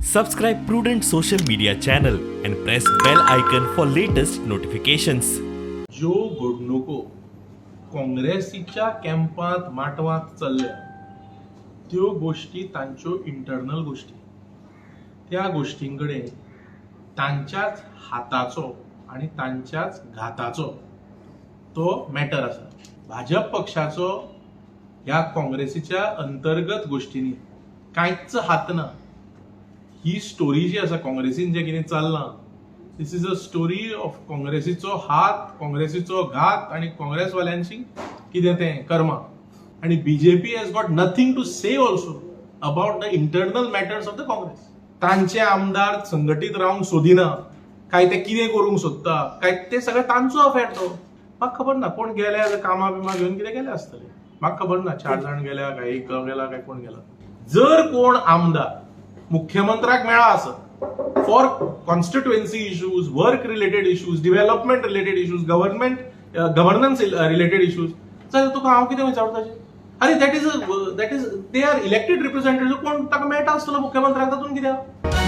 Subscribe Prudent Social Media channel and press bell icon for latest notifications. ज्यो घडणुको काँग्रेसीच्या कॅम्पात माटवात चल्ल्या त्यो गोष्टी तांच्यो इंटरनल गोष्टी, त्या गोष्टींकडे तांच्याच हाताचो आणि तांच्याच घाताचो तो मॅटर आसा. भाजप पक्षाचो ह्या काँग्रेसीच्या अंतर्गत गोष्टींनी कांयच हात ना. ही स्टोरी जी आसा काँग्रेसीन जे कितें चल्लां, this is a story of काँग्रेसीचो हात, काँग्रेसीचो घात आणि काँग्रेसवाल्यांची कितें तें कर्मा. आणि BJP has got nothing to say also about the internal matters of the Congress. तांचे आमदार संघटीत रावंक सोदिना, काय ते कितें करूंक सोदता, काय ते सगळें तांचो अफेर तो. म्हाका खबर ना कोण गेल्या कामा बिमा घेवन कितें गेले आसतले, म्हाका खबर ना 4 जाण गेल्या काय 1 गेला काय कोण गेला. जर कोण आमदार मुख्यमंत्र्याक मेळा आसत for constituency issues, work related issues, development related issues, governance related issues, जाल्यार तुका हांव कितें विचारताचें. अरे that is they are elected representative. कोण ताका मेळटा आसतलो मुख्यमंत्र्याक तातूंत कित्याक.